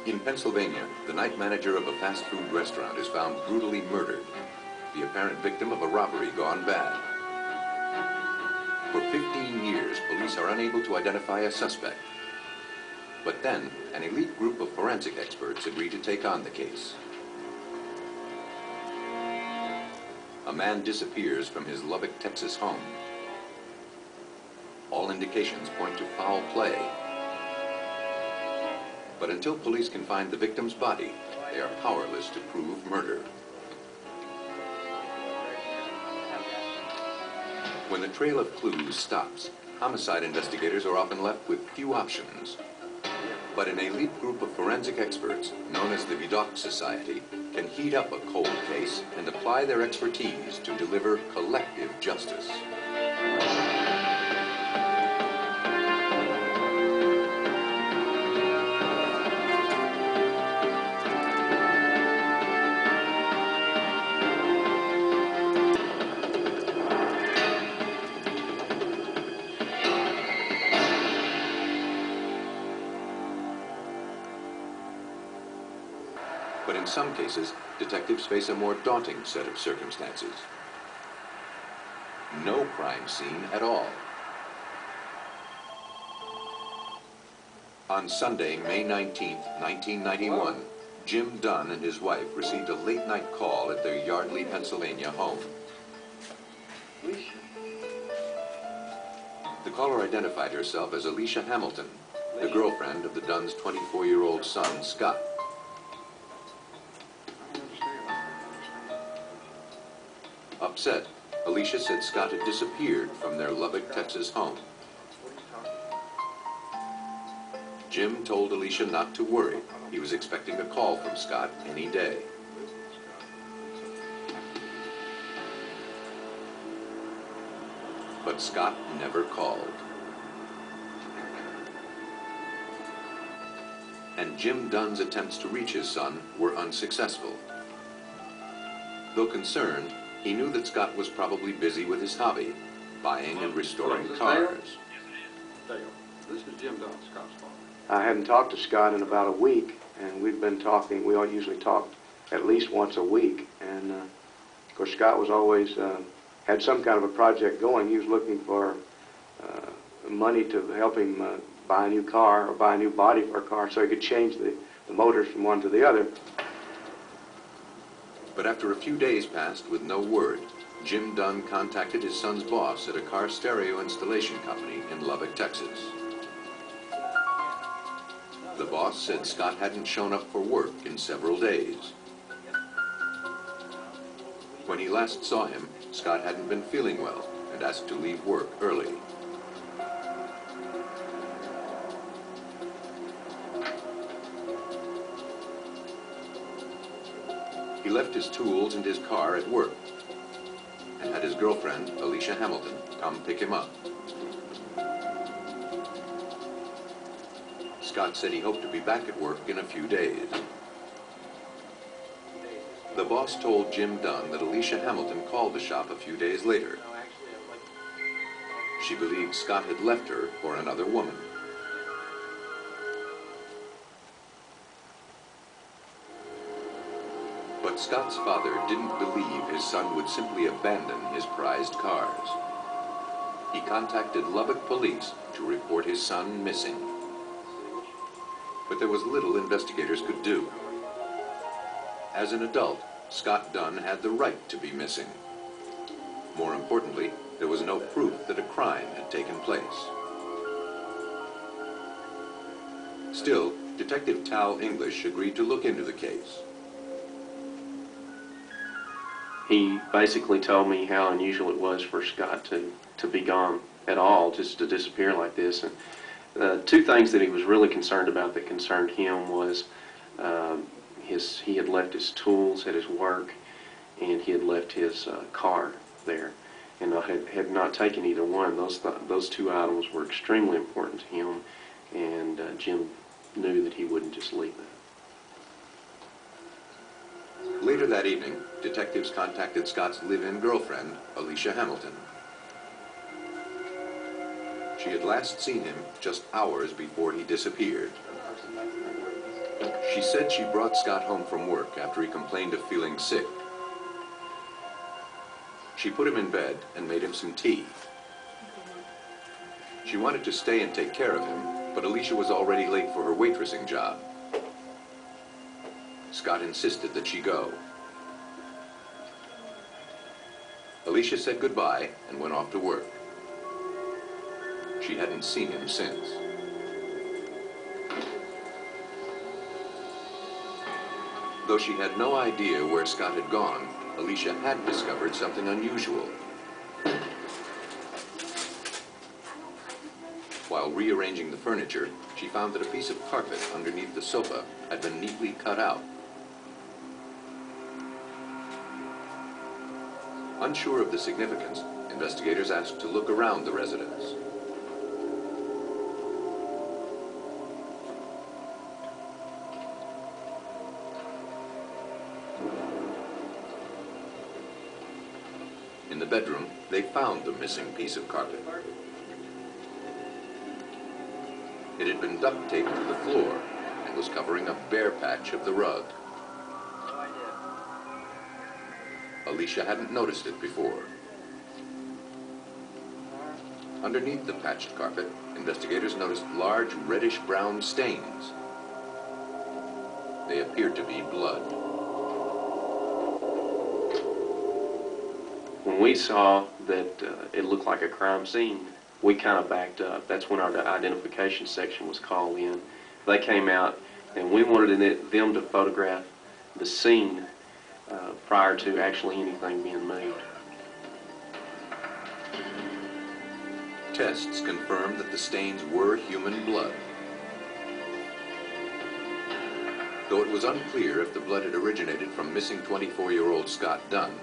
In Pennsylvania, the night manager of a fast food restaurant is found brutally murdered, the apparent victim of a robbery gone bad. For 15 years, police are unable to identify a suspect. But then, an elite group of forensic experts agree to take on the case. A man disappears from his Lubbock, Texas home. All indications point to foul play. But until police can find the victim's body, they are powerless to prove murder. When the trail of clues stops, homicide investigators are often left with few options. But an elite group of forensic experts, known as the Vidocq Society, can heat up a cold case and apply their expertise to deliver collective justice. But in some cases, detectives face a more daunting set of circumstances. No crime scene at all. On Sunday, May 19, 1991, Jim Dunn and his wife received a late-night call at their Yardley, Pennsylvania home. The caller identified herself as Alicia Hamilton, the girlfriend of the Dunn's 24-year-old son, Scott. Upset, Alicia said Scott had disappeared from their Lubbock, Texas home. Jim told Alicia not to worry. He was expecting a call from Scott any day. But Scott never called. And Jim Dunn's attempts to reach his son were unsuccessful. Though concerned, he knew that Scott was probably busy with his hobby, buying and restoring cars. Dale, this is Jim Dunn, Scott's father. I hadn't talked to Scott in about a week, and we've been talking. We all usually talk at least once a week, and of course Scott was always had some kind of a project going. He was looking for money to help him buy a new car or buy a new body for a car so he could change the motors from one to the other. But after a few days passed with no word, Jim Dunn contacted his son's boss at a car stereo installation company in Lubbock, Texas. The boss said Scott hadn't shown up for work in several days. When he last saw him, Scott hadn't been feeling well and asked to leave work early. He left his tools and his car at work and had his girlfriend, Alicia Hamilton, come pick him up. Scott said he hoped to be back at work in a few days. The boss told Jim Dunn that Alicia Hamilton called the shop a few days later. She believed Scott had left her for another woman. But Scott's father didn't believe his son would simply abandon his prized cars. He contacted Lubbock police to report his son missing. But there was little investigators could do. As an adult, Scott Dunn had the right to be missing. More importantly, there was no proof that a crime had taken place. Still, Detective Tal English agreed to look into the case. He basically told me how unusual it was for Scott to be gone at all, just to disappear like this. And two things that he was really concerned about that concerned him was he had left his tools at his work, and he had left his car there, and had not taken either one. Those two items were extremely important to him, and Jim knew that he wouldn't just leave them. Later that evening, detectives contacted Scott's live-in girlfriend, Alicia Hamilton. She had last seen him just hours before he disappeared. She said she brought Scott home from work after he complained of feeling sick. She put him in bed and made him some tea. She wanted to stay and take care of him, but Alicia was already late for her waitressing job. Scott insisted that she go. Alicia said goodbye and went off to work. She hadn't seen him since. Though she had no idea where Scott had gone, Alicia had discovered something unusual. While rearranging the furniture, she found that a piece of carpet underneath the sofa had been neatly cut out. Unsure of the significance, investigators asked to look around the residence. In the bedroom, they found the missing piece of carpet. It had been duct taped to the floor and was covering a bare patch of the rug. Alicia hadn't noticed it before. Underneath the patched carpet, investigators noticed large reddish-brown stains. They appeared to be blood. When we saw that it looked like a crime scene, we kind of backed up. That's when our identification section was called in. They came out, and we wanted them to photograph the scene prior to actually anything being moved. Tests confirmed that the stains were human blood. Though it was unclear if the blood had originated from missing 24-year-old Scott Dunn,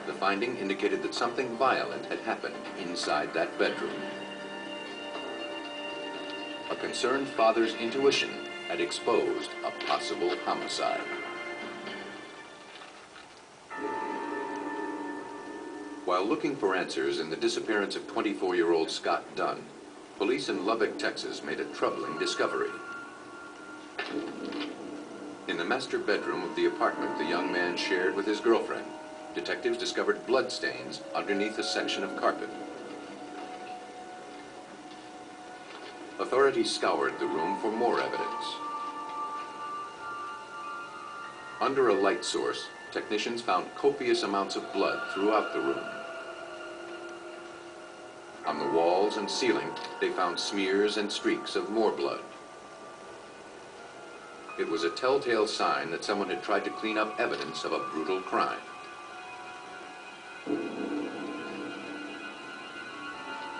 the finding indicated that something violent had happened inside that bedroom. A concerned father's intuition had exposed a possible homicide. While looking for answers in the disappearance of 24-year-old Scott Dunn, police in Lubbock, Texas made a troubling discovery. In the master bedroom of the apartment the young man shared with his girlfriend, detectives discovered bloodstains underneath a section of carpet. Authorities scoured the room for more evidence. Under a light source, technicians found copious amounts of blood throughout the room. On the walls and ceiling, they found smears and streaks of more blood. It was a telltale sign that someone had tried to clean up evidence of a brutal crime.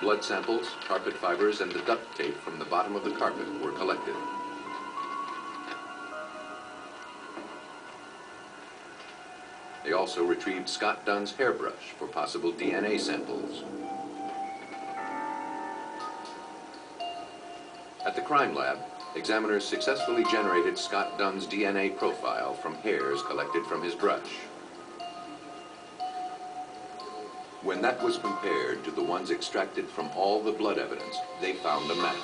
Blood samples, carpet fibers, and the duct tape from the bottom of the carpet were collected. They also retrieved Scott Dunn's hairbrush for possible DNA samples. At the crime lab, examiners successfully generated Scott Dunn's DNA profile from hairs collected from his brush. When that was compared to the ones extracted from all the blood evidence, they found a match.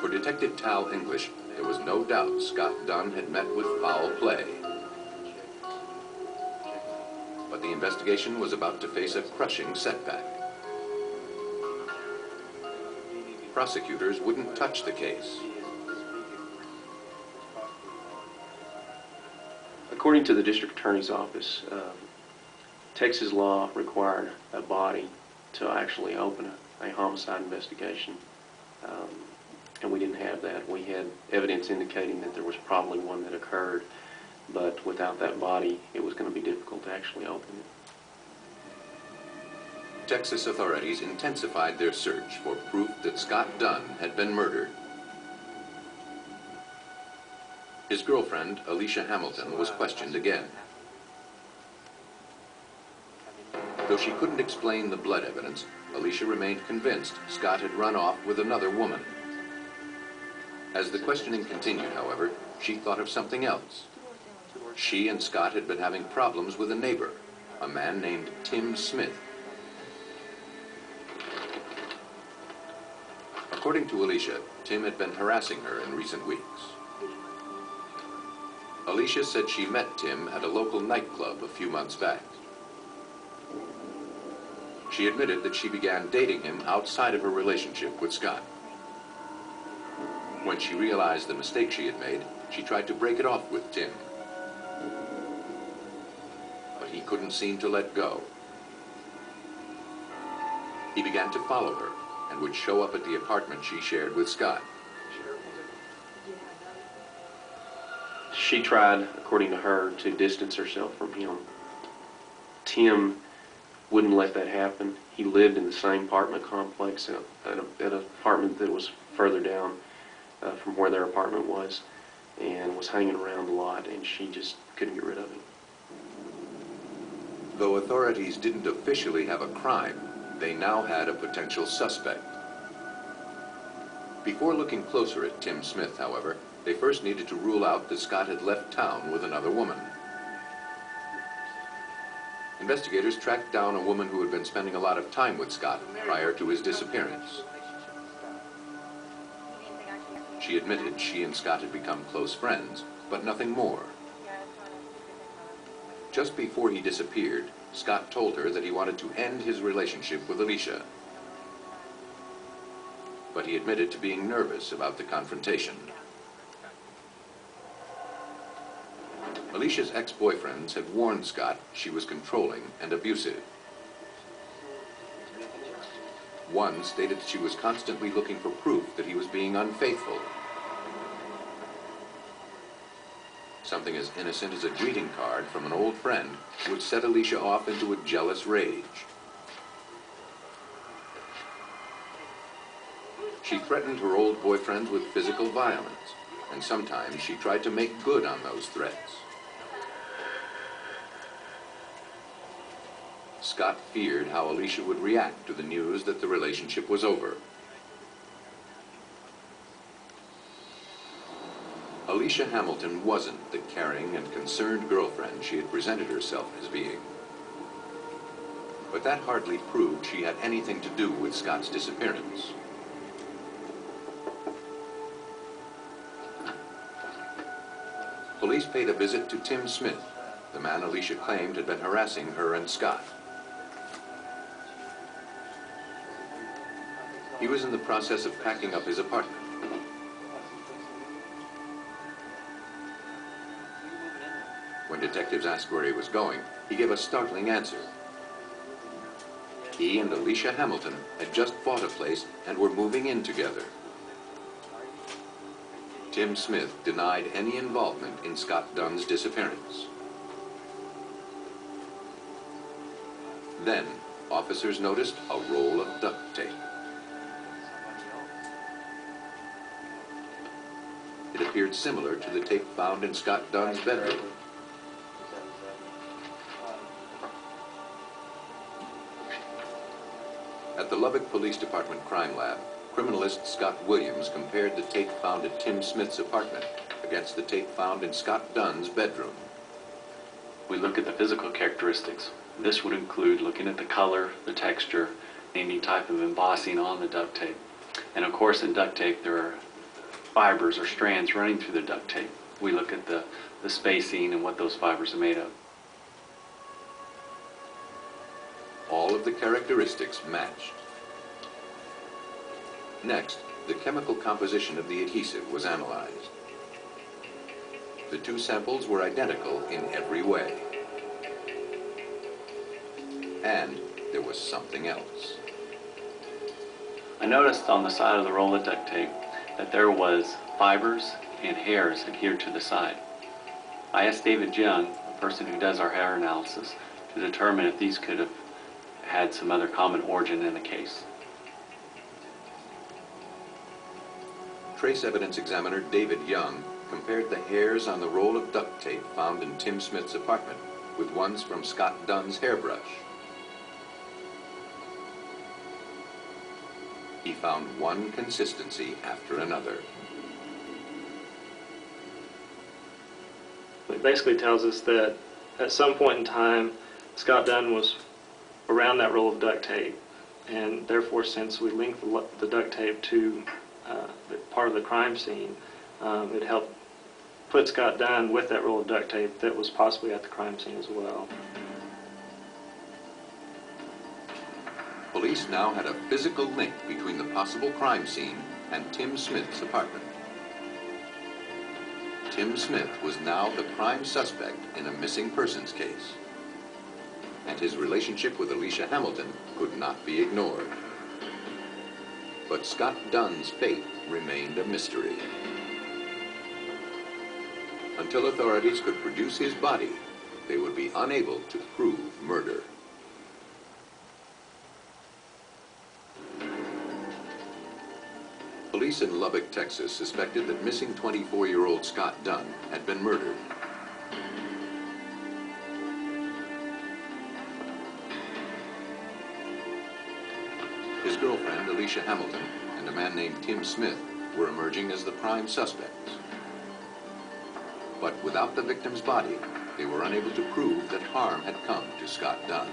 For Detective Tal English, there was no doubt Scott Dunn had met with foul play. But the investigation was about to face a crushing setback. Prosecutors wouldn't touch the case. According to the district attorney's office, Texas law required a body to actually open a homicide investigation, and we didn't have that. We had evidence indicating that there was probably one that occurred, but without that body, it was going to be difficult to actually open it. Texas authorities intensified their search for proof that Scott Dunn had been murdered. His girlfriend, Alicia Hamilton, was questioned again. Though she couldn't explain the blood evidence, Alicia remained convinced Scott had run off with another woman. As the questioning continued, however, she thought of something else. She and Scott had been having problems with a neighbor, a man named Tim Smith. According to Alicia, Tim had been harassing her in recent weeks. Alicia said she met Tim at a local nightclub a few months back. She admitted that she began dating him outside of her relationship with Scott. When she realized the mistake she had made, she tried to break it off with Tim. But he couldn't seem to let go. He began to follow her and would show up at the apartment she shared with Scott. She tried, according to her, to distance herself from him. Tim wouldn't let that happen. He lived in the same apartment complex at an apartment that was further down from where their apartment was, and was hanging around a lot, and she just couldn't get rid of him. Though authorities didn't officially have a crime, they now had a potential suspect. Before looking closer at Tim Smith, however, they first needed to rule out that Scott had left town with another woman. Investigators tracked down a woman who had been spending a lot of time with Scott prior to his disappearance. She admitted she and Scott had become close friends, but nothing more. Just before he disappeared, Scott told her that he wanted to end his relationship with Alicia. But he admitted to being nervous about the confrontation. Alicia's ex-boyfriends had warned Scott she was controlling and abusive. One stated that she was constantly looking for proof that he was being unfaithful. Something as innocent as a greeting card from an old friend would set Alicia off into a jealous rage. She threatened her old boyfriend with physical violence, and sometimes she tried to make good on those threats. Scott feared how Alicia would react to the news that the relationship was over. Alicia Hamilton wasn't the caring and concerned girlfriend she had presented herself as being. But that hardly proved she had anything to do with Scott's disappearance. Police paid a visit to Tim Smith, the man Alicia claimed had been harassing her and Scott. He was in the process of packing up his apartment. When detectives asked where he was going, he gave a startling answer. He and Alicia Hamilton had just bought a place and were moving in together. Tim Smith denied any involvement in Scott Dunn's disappearance. Then, officers noticed a roll of duct tape. It appeared similar to the tape found in Scott Dunn's bedroom. At the Lubbock Police Department Crime Lab, criminalist Scott Williams compared the tape found at Tim Smith's apartment against the tape found in Scott Dunn's bedroom. We look at the physical characteristics. This would include looking at the color, the texture, any type of embossing on the duct tape. And of course in duct tape there are fibers or strands running through the duct tape. We look at the spacing and what those fibers are made of. All of the characteristics matched. Next, the chemical composition of the adhesive was analyzed. The two samples were identical in every way. And there was something else. I noticed on the side of the roll of duct tape that there was fibers and hairs adhered to the side. I asked David Young, the person who does our hair analysis, to determine if these could have had some other common origin in the case. Trace evidence examiner David Young compared the hairs on the roll of duct tape found in Tim Smith's apartment with ones from Scott Dunn's hairbrush. He found one consistency after another. It basically tells us that at some point in time, Scott Dunn was around that roll of duct tape, and therefore, since we linked the duct tape to part of the crime scene, it helped put Scott Dunn with that roll of duct tape that was possibly at the crime scene as well. Police now had a physical link between the possible crime scene and Tim Smith's apartment. Tim Smith was now the prime suspect in a missing persons case, and his relationship with Alicia Hamilton could not be ignored. But Scott Dunn's fate remained a mystery. Until authorities could produce his body, they would be unable to prove murder. Police in Lubbock, Texas suspected that missing 24-year-old Scott Dunn had been murdered. His girlfriend, Alicia Hamilton, and a man named Tim Smith were emerging as the prime suspects. But without the victim's body, they were unable to prove that harm had come to Scott Dunn.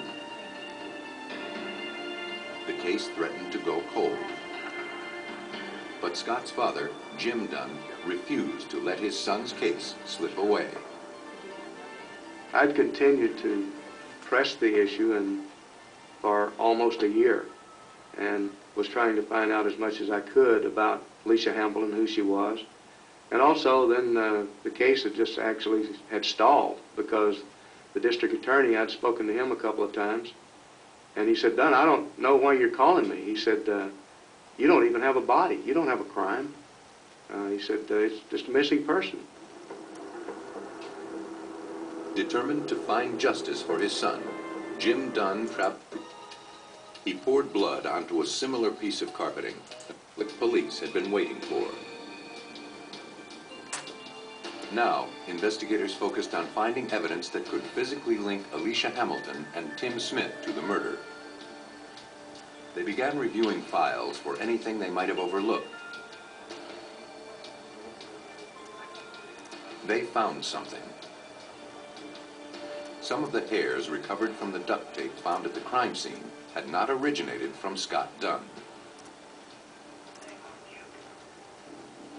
The case threatened to go cold. But Scott's father, Jim Dunn, refused to let his son's case slip away. I'd continued to press the issue for almost a year, and was trying to find out as much as I could about Alicia Hamilton, who she was. And also then the case had just actually had stalled because the district attorney, I'd spoken to him a couple of times, and he said, "Dunn, I don't know why you're calling me." He said, "You don't even have a body. You don't have a crime." He said, "It's just a missing person." Determined to find justice for his son, Jim Dunn he poured blood onto a similar piece of carpeting that police had been waiting for. Now, investigators focused on finding evidence that could physically link Alicia Hamilton and Tim Smith to the murder. They began reviewing files for anything they might have overlooked. They found something. Some of the hairs recovered from the duct tape found at the crime scene had not originated from Scott Dunn.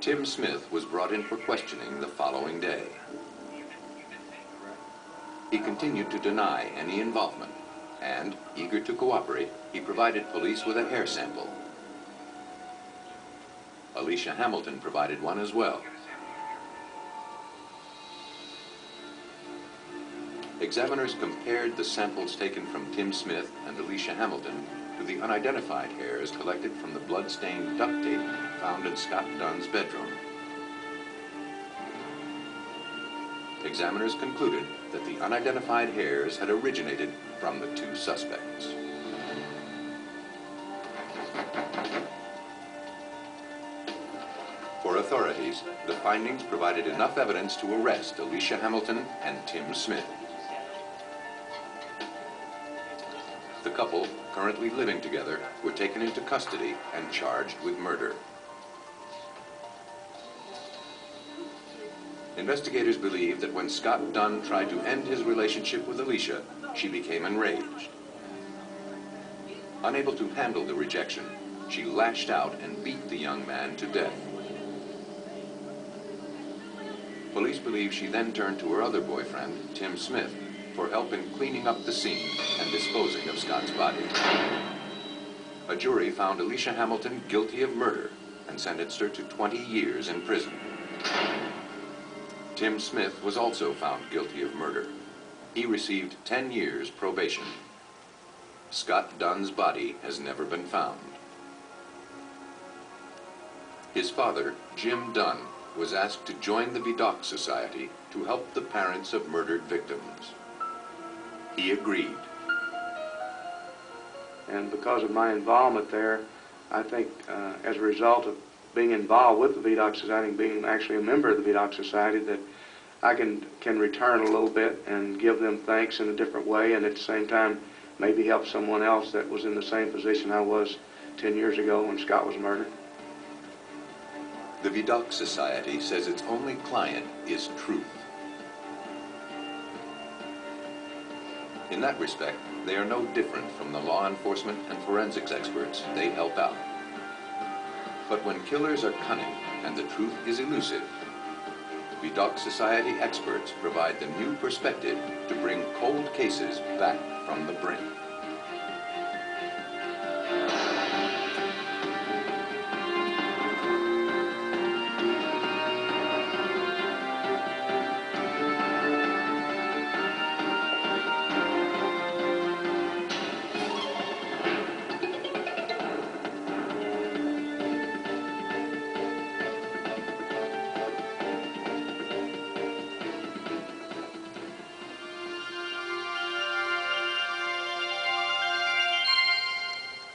Tim Smith was brought in for questioning the following day. He continued to deny any involvement, and, eager to cooperate, he provided police with a hair sample. Alicia Hamilton provided one as well. Examiners compared the samples taken from Tim Smith and Alicia Hamilton to the unidentified hairs collected from the blood-stained duct tape found in Scott Dunn's bedroom. Examiners concluded that the unidentified hairs had originated from the two suspects. For authorities, the findings provided enough evidence to arrest Alicia Hamilton and Tim Smith. The couple, currently living together, were taken into custody and charged with murder. Investigators believe that when Scott Dunn tried to end his relationship with Alicia, she became enraged. Unable to handle the rejection, she lashed out and beat the young man to death. Police believe she then turned to her other boyfriend, Tim Smith, for help in cleaning up the scene and disposing of Scott's body. A jury found Alicia Hamilton guilty of murder and sentenced her to 20 years in prison. Tim Smith was also found guilty of murder. He received 10 years probation. Scott Dunn's body has never been found. His father, Jim Dunn, was asked to join the Vidocq Society to help the parents of murdered victims. He agreed. And because of my involvement there, I think as a result of being involved with the Vidocq Society and being actually a member of the Vidocq Society, that I can return a little bit and give them thanks in a different way, and at the same time maybe help someone else that was in the same position I was 10 years ago when Scott was murdered. The Vidocq Society says its only client is truth. In that respect, they are no different from the law enforcement and forensics experts they help out. But when killers are cunning and the truth is elusive, Vidocq Society experts provide the new perspective to bring cold cases back from the brink.